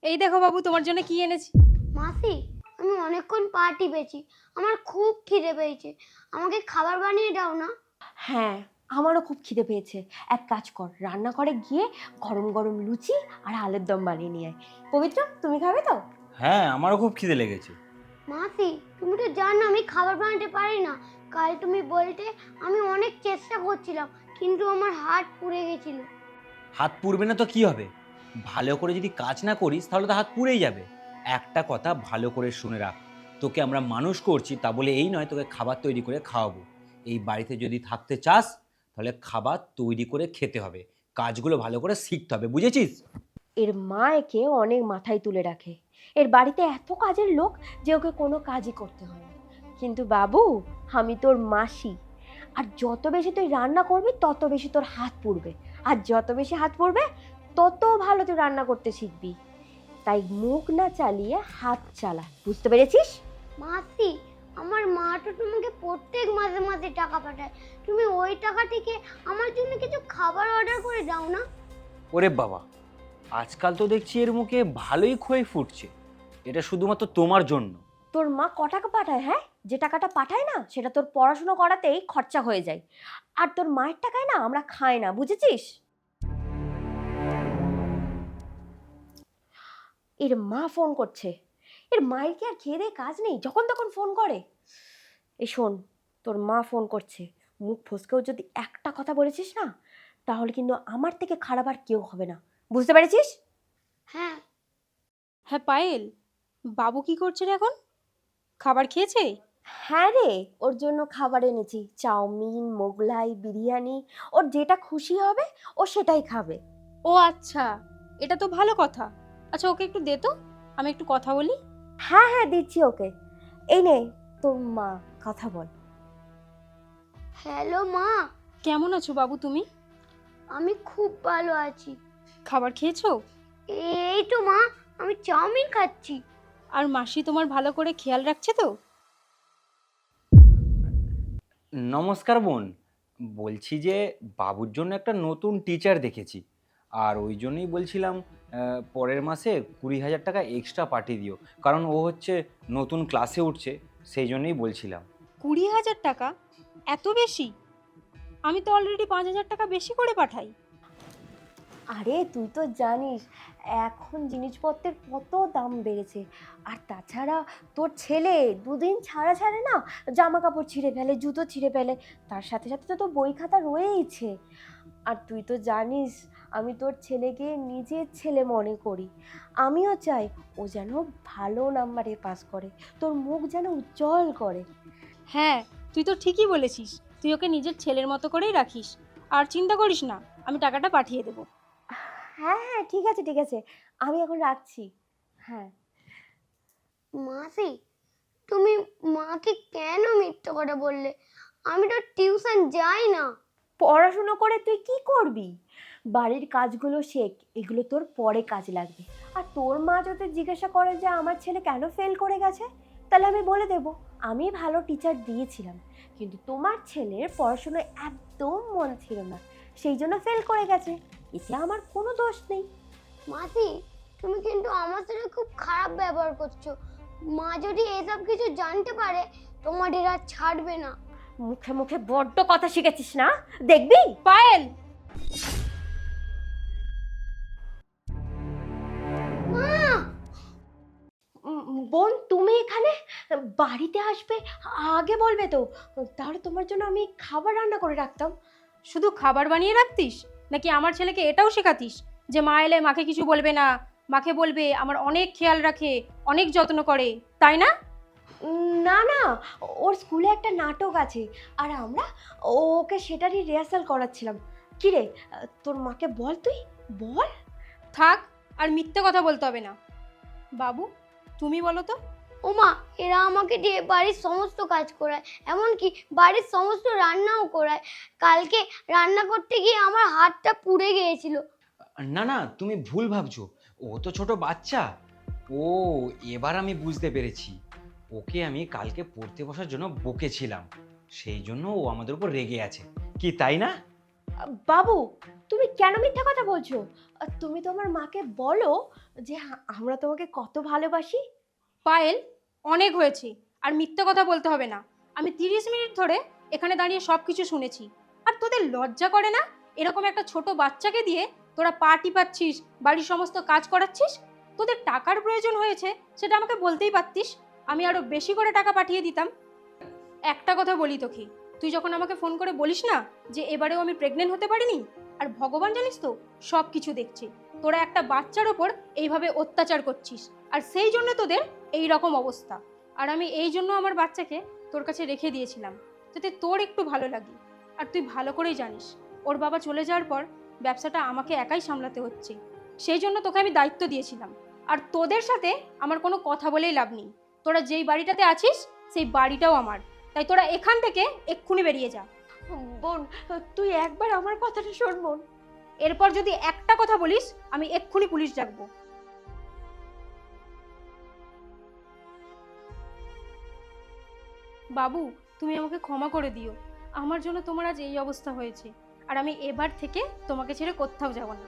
এই দেখো বাবু, তোমার জন্য কি এনেছি। মাসি, আমি অনেকক্ষণ পা টিপেছি, আমার খুব খিদে পেয়েছে, আমাকে খাবার বানিয়ে দাও না। হ্যাঁ, আমারও খুব খিদে পেয়েছে। এক কাজ কর, রান্নাঘরে গিয়ে গরম গরম লুচি আর আলুর দম বানিয়ে নিয়ে আয়। পবিত্র, তুমি খাবে তো? হ্যাঁ, আমারও খুব খিদে লেগেছে। মাসি, তুমি তো জানো আমি খাবার বানাতে পারি না। কাল তুমি বলতে আমি অনেক চেষ্টা করছিলাম, কিন্তু আমার হাত পুড়ে গেছিল। হাত পুড়বে না তো কি হবে? ভালো করে যদি কাজ না করিস তাহলে তো হাত পুড়েই যাবে। একটা কথা ভালো করে শুনে রাখ, তোকে আমরা মানুষ করছি তা বলে এই নয় তোকে খাবার তৈরি করে খাওয়াবো। এই বাড়িতে যদি থাকতে চাস তাহলে খাবার তৈরি করে খেতে হবে, কাজগুলো ভালো করে শিখতে হবে, বুঝেছিস? এর মা একে অনেক মাথায় তুলে রাখে। এর বাড়িতে এত কাজের লোক যে ওকে কোনো কাজই করতে হয় না। কিন্তু বাবু, আমি তোর মাসি, আর যত বেশি তুই রান্না করবি তত বেশি তোর হাত পুড়বে, আর যত বেশি হাত পুড়বে তত ভালো তুই রান্না করতে শিখবি। তাই মুখ না চালিয়ে হাত চালা, বুঝতে পেরেছিস? মাসি, আমার মা তো তোমাকে প্রত্যেক মাসে মাসে টাকা পাঠায়, তুমি ওই টাকা থেকে আমার জন্য কিছু খাবার অর্ডার করে দাও না। ওরে বাবা, আজকাল তো দেখছি এর মুখে ভালোই খই ফুটছে। এটা শুধুমাত্র তোমার জন্য। তোর মা ক টাকা পাঠায়? হ্যাঁ, যে টাকাটা পাঠায় না সেটা তোর পড়াশুনো করাতেই খরচা হয়ে যায়। আর তোর মায়ের টাকায় না আমরা খাই না, বুঝেছিস? এর মা ফোন করছে। এর মায়ের কি আর খেয়ে দিয়ে কাজ নেই, যখন তখন ফোন করে? এই শোন, তোর মা ফোন করছে। মুখ ফসকেও যদি একটা কথা বলেছিস না, তাহলে কিন্তু আমার থেকে খারাপ আর কেউ হবে না, বুঝতে পেরেছিস? হ্যাঁ। হ্যাঁ পায়েল, বাবু কি করছে রে এখন? খাবার খেয়েছে? হ্যাঁ রে, ওর জন্য খাবার এনেছি, চাউমিন, মোগলাই, বিরিয়ানি। ওর যেটা খুশি হবে ও সেটাই খাবে। ও আচ্ছা, এটা তো ভালো কথা। আচ্ছা, ওকে একটু দে তো, আমি একটু কথা বলি। হ্যাঁ হ্যাঁ, দিচ্ছি ওকে। এই নে, তোর মা, কথা বল। হ্যালো মা, কেমন আছো বাবু তুমি? আমি খুব ভালো আছি। খাবার খেয়েছো? এই তো মা, আমি চাউমিন খাচ্ছি। আর মাসি তোমার ভালো করে খেয়াল রাখছে তো? নমস্কার বোন, বলছি যে বাবুর জন্য একটা নতুন টিচার দেখেছি, আর ওই জন্যই বলছিলাম পরের মাসে 20,000 টাকা এক্সট্রা পাঠিয়ে দিও, কারণ ও হচ্ছে নতুন ক্লাসে উঠছে, সেই জন্যই বলছিলাম। 20,000 টাকা? এত বেশি? আমি তো অলরেডি 5,000 টাকা বেশি করে পাঠাই। আরে তুই তো জানিস এখন জিনিসপত্রের কত দাম বেড়েছে। আর তাছাড়া তোর ছেলে দুদিন ছাড়া ছাড়ে না জামা কাপড় ছিঁড়ে ফেলে, জুতো ছিঁড়ে ফেলে, তার সাথে সাথে তো তোর বই খাতা রয়েইছে। আর তুই তো জানিস আমি তোর ছেলেকে নিজের ছেলে মনে করি। আমিও চাই ও যেন ভালো নাম্বারে পাস করে, তোর মুখ যেন উজ্জ্বল করে। হ্যাঁ, তুই তো ঠিকই বলেছিস, তুই ওকে নিজের ছেলের মতো করেই রাখিস। আর চিন্তা করিস না, আমি টাকাটা পাঠিয়ে দেবো। হ্যাঁ হ্যাঁ, ঠিক আছে ঠিক আছে, আমি এখন রাখছি। হ্যাঁ। মাসি, তুমি মাকে কেন মিথ্যে কথা বললে? আমি তো টিউশন যাই না। পড়াশুনো করে তুই কি করবি? বাড়ির কাজগুলো শেখ, এগুলো তোর পরে কাজে লাগবে। আর তোর মা যদি জিজ্ঞাসা করে যে আমার ছেলে কেন ফেল করে গেছে, তাহলে আমি বলে দেব আমি ভালো টিচার দিয়েছিলাম, কিন্তু তোমার ছেলের পড়াশোনায় একদম মন ছিল না, সেই জন্য ফেল করে গেছে। এতে আমার কোনো দোষ নেই। মাসি, তুমি কিন্তু আমার সাথে খুব খারাপ ব্যবহার করছো। মা যদি এসব কিছু জানতে পারে তোমাদের আর ছাড়বে না। মুখে মুখে বড্ড কথা শিখেছিস না, দেখবি? পায়েল! মা! বোন, তুমি এখানে? বাড়িতে আসবে আগে বলবে তো, তাহলে তোমার জন্য আমি খাবার রান্না করে রাখতাম। শুধু খাবার বানিয়ে রাখতিস, নাকি আমার ছেলেকে এটাও শেখাতিস যে মা এলে মাকে কিছু বলবে না, মাকে বলবে আমার অনেক খেয়াল রাখে, অনেক যত্ন করে, তাই না? না না, ওর স্কুলে একটা নাটক আছে, আর আমরা ওকে সেটারই রিহার্সাল করাচ্ছিলাম। কিরে, তোর মাকে বল, তুই বল। থাক, আর মিথ্যে কথা বলতে হবে না। বাবু, তুমি বলো তো। ওমা, এরা আমাকে দিয়ে বাড়ির সমস্ত কাজ করায়, এমনকি বাড়ির সমস্ত রান্নাও করায়। কালকে রান্না করতে গিয়ে আমার হাতটা পুড়ে গিয়েছিল। না না, তুমি ভুল ভাবছো, ও তো ছোট বাচ্চা। ও, এবার আমি বুঝতে পেরেছি, ওকে আমি কালকে পড়তে বসার জন্য বকেছিলাম, সেই জন্য ও আমাদের উপর রেগে আছে, কি তাই না? বাবু, তুমি কেন মিথ্যা কথা বলছো? তুমি তোমার মাকে বলো যে আমরা তোমাকে কত ভালোবাসি। পায়েল, অনেক হয়েছে, আর মিথ্যে কথা বলতে হবে না। আমি 30 মিনিট ধরে এখানে দাঁড়িয়ে সব কিছু শুনেছি। আর তোদের লজ্জা করে না? এরকম একটা ছোট বাচ্চাকে দিয়ে তোরা পা টিপাচ্ছিস, বাড়ির সমস্ত কাজ করাচ্ছিস। তোদের টাকার প্রয়োজন হয়েছে, সেটা আমাকে বলতেই পারতিস, আমি আরো বেশি করে টাকা পাঠিয়ে দিতাম। একটা কথা বলি তোকে, তুই যখন আমাকে ফোন করে বলিস না যে এবারেও আমি প্রেগনেন্ট হতে পারিনি, আর ভগবান জানিস তো সব কিছু দেখছে, তোরা একটা বাচ্চার ওপর এইভাবে অত্যাচার করছিস, আর সেই জন্য তোদের এই রকম অবস্থা। আর আমি এই জন্য আমার বাচ্চাকে তোর কাছে রেখে দিয়েছিলাম, যাতে তোর একটু ভালো লাগে। আর তুই ভালো করেই জানিস ওর বাবা চলে যাওয়ার পর ব্যবসাটা আমাকে একাই সামলাতে হচ্ছে, সেই জন্য তোকে আমি দায়িত্ব দিয়েছিলাম। আর তোদের সাথে আমার কোনো কথা বলেই লাভ নেই। তোরা যেই বাড়িটাতে আছিস সেই বাড়িটাও আমার, তাই তোরা এখান থেকে এক্ষুনি বেরিয়ে যা। বোন, তুই একবার আমার কথাটা শোন বোন। এরপর যদি একটা কথা বলিস আমি এক্ষুনি পুলিশ ডাকবো। বাবু, তুমি আমাকে ক্ষমা করে দিও, আমার জন্য তোমার আজ এই অবস্থা হয়েছে, আর আমি এবার থেকে তোমাকে ছেড়ে কোথাও যাব না।